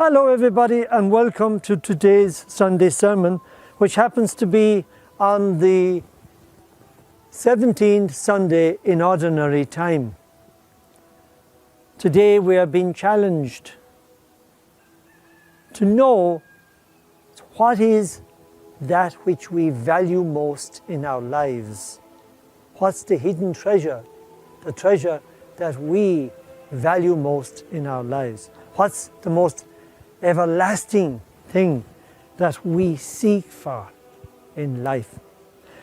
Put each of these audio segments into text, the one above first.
Hello everybody and welcome to today's Sunday sermon, which happens to be on the 17th Sunday in Ordinary Time. Today we are being challenged to know what is that which we value most in our lives. What's the hidden treasure, the treasure that we value most in our lives? What's the most everlasting thing that we seek for in life?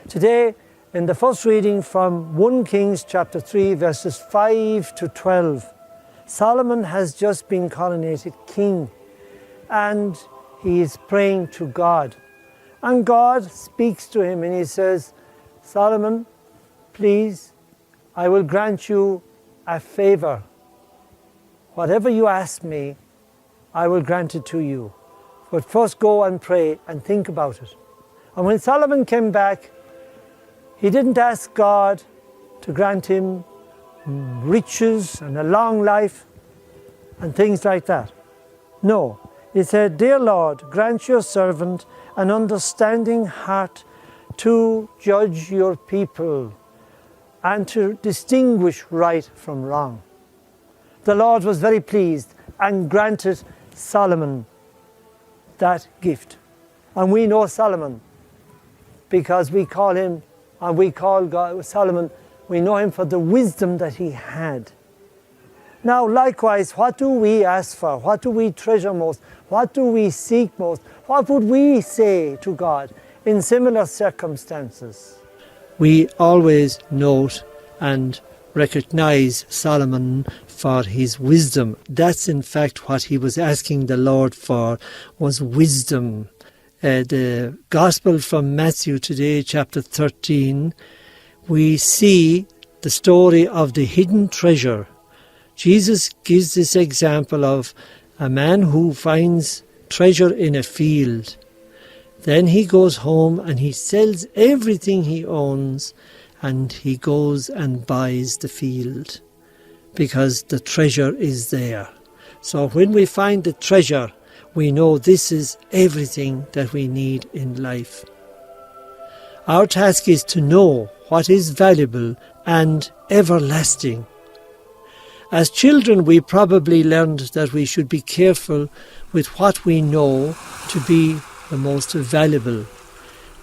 Today, in the first reading from 1 Kings chapter 3, verses 5 to 12, Solomon has just been coronated king and he is praying to God. And God speaks to him and he says, Solomon, please, I will grant you a favor. Whatever you ask me, I will grant it to you. But first go and pray and think about it. And when Solomon came back, he didn't ask God to grant him riches and a long life and things like that. No, he said, Dear Lord, grant your servant an understanding heart to judge your people and to distinguish right from wrong. The Lord was very pleased and granted Solomon that gift. And we know Solomon because we call him, and we call God, Solomon, we know him for the wisdom that he had. Now likewise, what do we ask for? What do we treasure most? What do we seek most? What would we say to God in similar circumstances? We always note and recognize Solomon for his wisdom. That's in fact what he was asking the Lord for, was wisdom. The Gospel from Matthew today, chapter 13, we see the story of the hidden treasure. Jesus gives this example of a man who finds treasure in a field. Then he goes home and he sells everything he owns and he goes and buys the field because the treasure is there. So when we find the treasure, we know this is everything that we need in life. Our task is to know what is valuable and everlasting. As children, we probably learned that we should be careful with what we know to be the most valuable.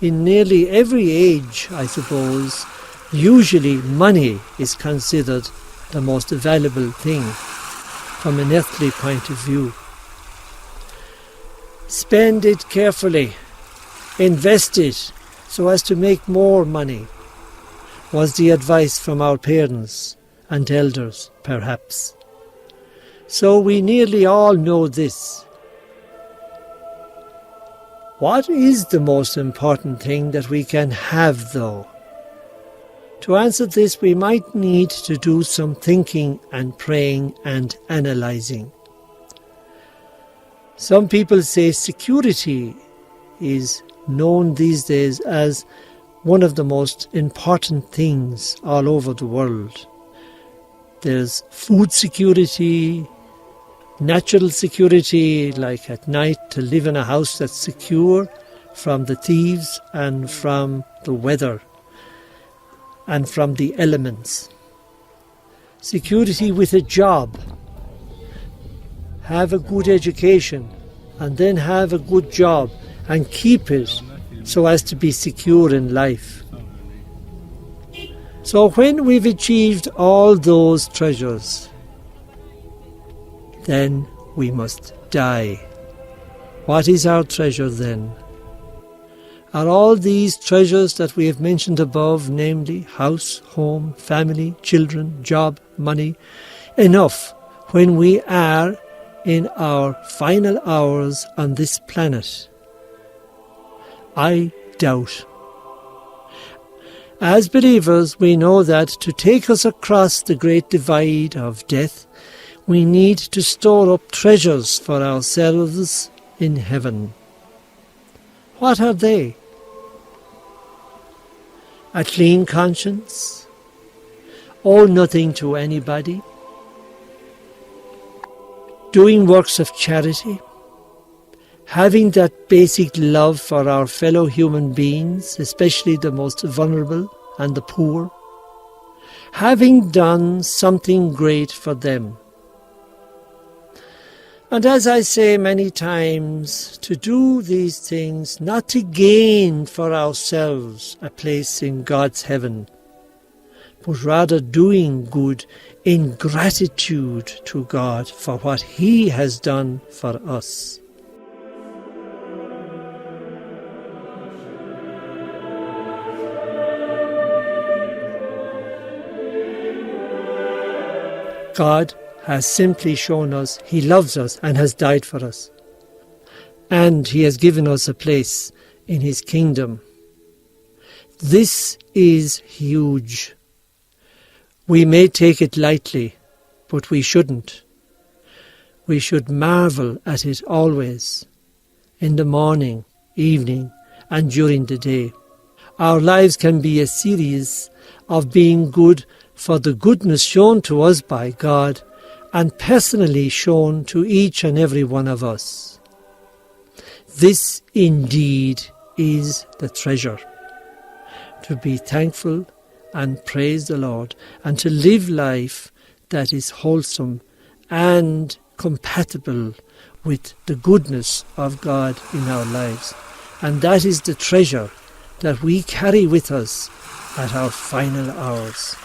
In nearly every age, I suppose, usually money is considered the most valuable thing from an earthly point of view. Spend it carefully, invest it so as to make more money, was the advice from our parents and elders, perhaps. So we nearly all know this. What is the most important thing that we can have, though? To answer this, we might need to do some thinking and praying and analysing. Some people say security is known these days as one of the most important things all over the world. There's food security, natural security, like at night to live in a house that's secure from the thieves and from the weather and from the elements. Security with a job. Have a good education and then have a good job and keep it so as to be secure in life. So when we've achieved all those treasures, then we must die. What is our treasure then? Are all these treasures that we have mentioned above, namely house, home, family, children, job, money, enough when we are in our final hours on this planet? I doubt. As believers, we know that to take us across the great divide of death, we need to store up treasures for ourselves in heaven. What are they? A clean conscience, owe nothing to anybody, doing works of charity, having that basic love for our fellow human beings, especially the most vulnerable and the poor, having done something great for them. And as I say many times, to do these things not to gain for ourselves a place in God's heaven, but rather doing good in gratitude to God for what He has done for us. God has simply shown us He loves us and has died for us. And He has given us a place in His kingdom. This is huge. We may take it lightly, but we shouldn't. We should marvel at it always, in the morning, evening, and during the day. Our lives can be a series of being good for the goodness shown to us by God and personally shown to each and every one of us. This indeed is the treasure. To be thankful and praise the Lord, and to live life that is wholesome and compatible with the goodness of God in our lives. And that is the treasure that we carry with us at our final hours.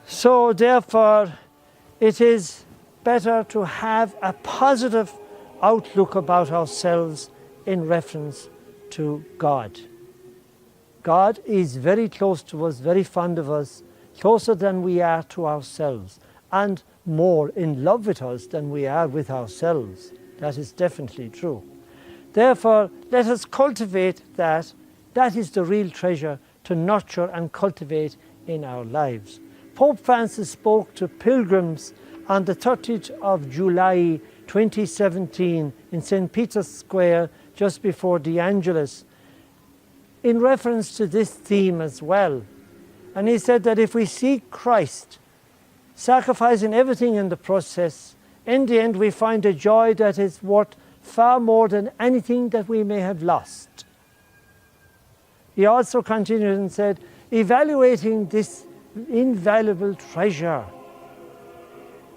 So therefore, it is better to have a positive outlook about ourselves in reference to God. God is very close to us, very fond of us, closer than we are to ourselves, and more in love with us than we are with ourselves. That is definitely true. Therefore, let us cultivate that. That is the real treasure to nurture and cultivate in our lives. Pope Francis spoke to pilgrims on the 30th of July 2017 in St. Peter's Square just before the Angelus in reference to this theme as well. And he said that if we seek Christ, sacrificing everything in the process, in the end we find a joy that is worth far more than anything that we may have lost. He also continued and said, evaluating this invaluable treasure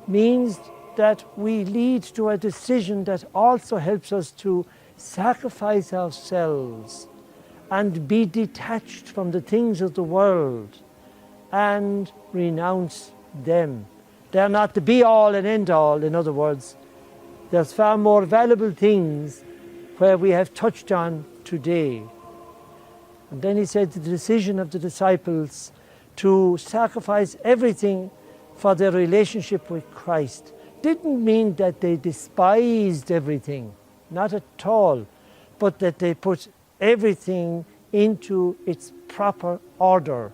means that we lead to a decision that also helps us to sacrifice ourselves and be detached from the things of the world and renounce them. They're not the be-all and end-all, in other words. There's far more valuable things where we have touched on today. And then he said the decision of the disciples to sacrifice everything for their relationship with Christ didn't mean that they despised everything, not at all, but that they put everything into its proper order,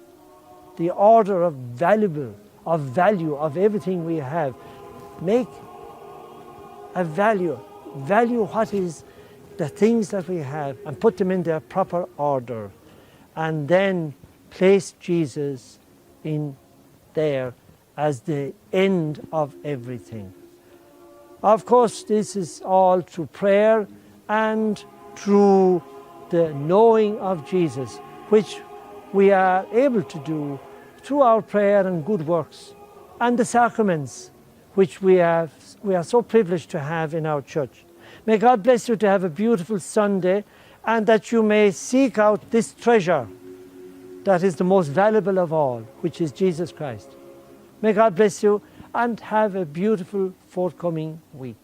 the order of value of everything we have. Make a value what is the things that we have and put them in their proper order, and then place Jesus in there as the end of everything. Of course, this is all through prayer and through the knowing of Jesus, which we are able to do through our prayer and good works, and the sacraments, which we are so privileged to have in our church. May God bless you to have a beautiful Sunday, and that you may seek out this treasure that is the most valuable of all, which is Jesus Christ. May God bless you, and have a beautiful forthcoming week.